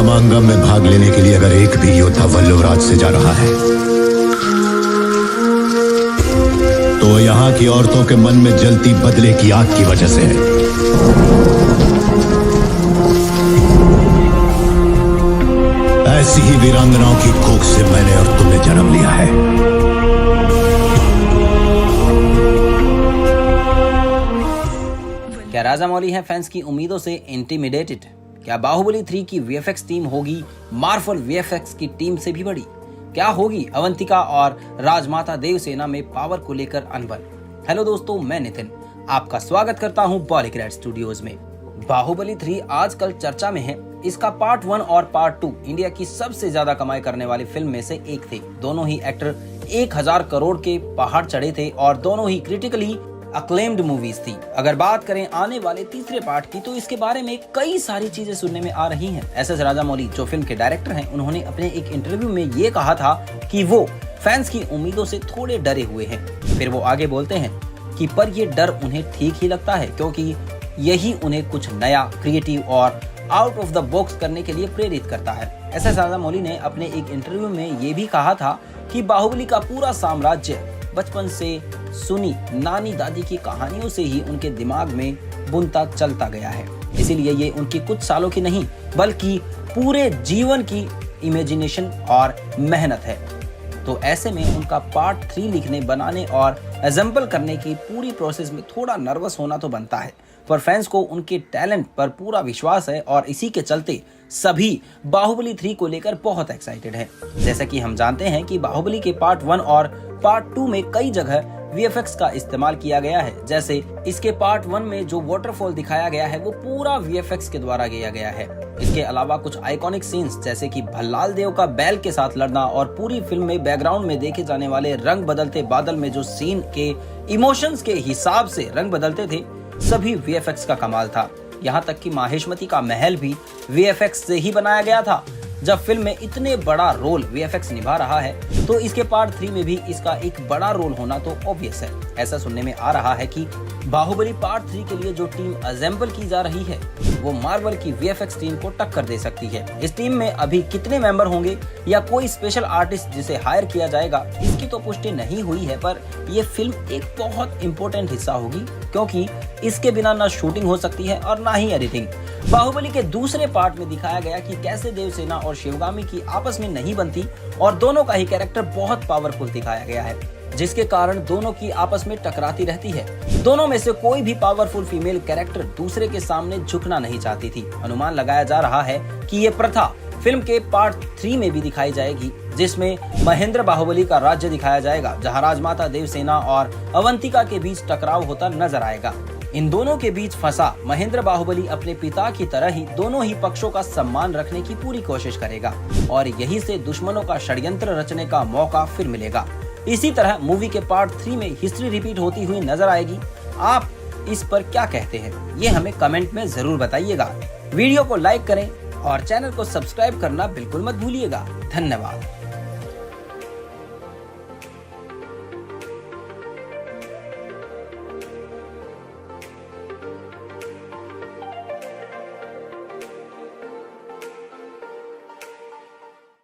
मामांगम में भाग लेने के लिए अगर एक भी योद्धा वल्लवराज से जा रहा है तो यहाँ की औरतों के मन में जलती बदले की आग की वजह से है। ऐसी ही वीरांगनाओं की कोख से मैंने और तुमने जन्म लिया है। क्या राजामौली है फैंस की उम्मीदों से इंटिमिडेटेड? क्या बाहुबली 3 की वीएफएक्स टीम होगी मार्वल वीएफएक्स की टीम से भी बड़ी? क्या होगी अवंतिका और राजमाता देवसेना में पावर को लेकर अनबन? हेलो दोस्तों, मैं नितिन आपका स्वागत करता हूं बॉलीग्रेड स्टूडियोज में। बाहुबली 3 आजकल चर्चा में है। इसका पार्ट 1 और पार्ट 2 इंडिया की सबसे ज्यादा कमाई करने वाली फिल्म में से एक थे। दोनों ही एक्टर 1000 करोड़ के पहाड़ चढ़े थे और दोनों ही क्रिटिकली अक्लेम्ड मूवीज थी। अगर बात करें आने वाले तीसरे पार्ट की तो इसके बारे में कई सारी चीजें सुनने में आ रही हैं। एस.एस. राजामौली जो फिल्म के डायरेक्टर हैं, उन्होंने अपने एक इंटरव्यू में ये कहा था कि वो फैंस की उम्मीदों से थोड़े डरे हुए हैं। फिर वो आगे बोलते हैं कि पर ये डर उन्हें ठीक ही लगता है क्योंकि यही उन्हें कुछ नया, क्रिएटिव और आउट ऑफ द बॉक्स करने के लिए प्रेरित करता है। एस.एस. राजामौली ने अपने एक इंटरव्यू में ये भी कहा था कि बाहुबली का पूरा साम्राज्य बचपन से सुनी नानी दादी की कहानियों से ही उनके दिमाग में बुनता चलता गया है। इसीलिए ये उनकी कुछ सालों की नहीं बल्कि पूरे जीवन की इमेजिनेशन और मेहनत है। तो ऐसे में उनका पार्ट 3 लिखने, बनाने और एग्जाम्पल करने की पूरी प्रोसेस में थोड़ा नर्वस होना तो बनता है, पर फैंस को उनके टैलेंट पर पूरा विश्वास है और इसी के चलते सभी बाहुबली 3 को लेकर बहुत एक्साइटेड है। जैसा कि हम जानते हैं कि बाहुबली के पार्ट 1 और पार्ट 2 में कई जगह वीएफएक्स का इस्तेमाल किया गया है। जैसे इसके पार्ट 1 में जो वाटरफॉल दिखाया गया है वो पूरा वीएफएक्स के द्वारा किया गया है। इसके अलावा कुछ आइकॉनिक सीन्स जैसे कि भल्लाल देव का बैल के साथ लड़ना और पूरी फिल्म में बैकग्राउंड में देखे जाने वाले रंग बदलते बादल में जो सीन के इमोशंस के हिसाब से रंग बदलते थे, सभी वीएफएक्स का कमाल था। यहाँ तक कि माहेश्मती का महल भी वीएफएक्स से ही बनाया गया था। जब फिल्म में इतने बड़ा रोल वीएफएक्स निभा रहा है तो इसके पार्ट 3 में भी इसका एक बड़ा रोल होना तो ऑब्वियस है। ऐसा सुनने में आ रहा है कि बाहुबली पार्ट 3 के लिए जो टीम असेंबल की जा रही है वो मार्वल की वीएफएक्स टीम को टक्कर दे सकती है। इस टीम में अभी कितने मेंबर होंगे या कोई स्पेशल आर्टिस्ट जिसे हायर किया जाएगा, इसकी तो पुष्टि नहीं हुई है, पर ये फिल्म एक बहुत इंपॉर्टेंट हिस्सा होगी क्योंकि इसके बिना ना शूटिंग हो सकती है और ना ही एडिटिंग। बाहुबली के दूसरे पार्ट में दिखाया गया कि कैसे देवसेना और शिवगामी की आपस में नहीं बनती और दोनों का ही कैरेक्टर बहुत पावरफुल दिखाया गया है, जिसके कारण दोनों की आपस में टकराती रहती है। दोनों में से कोई भी पावरफुल फीमेल कैरेक्टर दूसरे के सामने झुकना नहीं चाहती थी। अनुमान लगाया जा रहा है कि ये प्रथा फिल्म के पार्ट 3 में भी दिखाई जाएगी, जिसमें महेंद्र बाहुबली का राज्य दिखाया जाएगा, जहां राजमाता देवसेना और अवंतिका के बीच टकराव होता नजर आएगा। इन दोनों के बीच फंसा महेंद्र बाहुबली अपने पिता की तरह ही दोनों ही पक्षों का सम्मान रखने की पूरी कोशिश करेगा और यहीं से दुश्मनों का षड्यंत्र रचने का मौका फिर मिलेगा। इसी तरह मूवी के पार्ट 3 में हिस्ट्री रिपीट होती हुई नजर आएगी। आप इस पर क्या कहते हैं, ये हमें कमेंट में जरूर बताइएगा। वीडियो को लाइक करें और चैनल को सब्सक्राइब करना बिल्कुल मत भूलिएगा। धन्यवाद।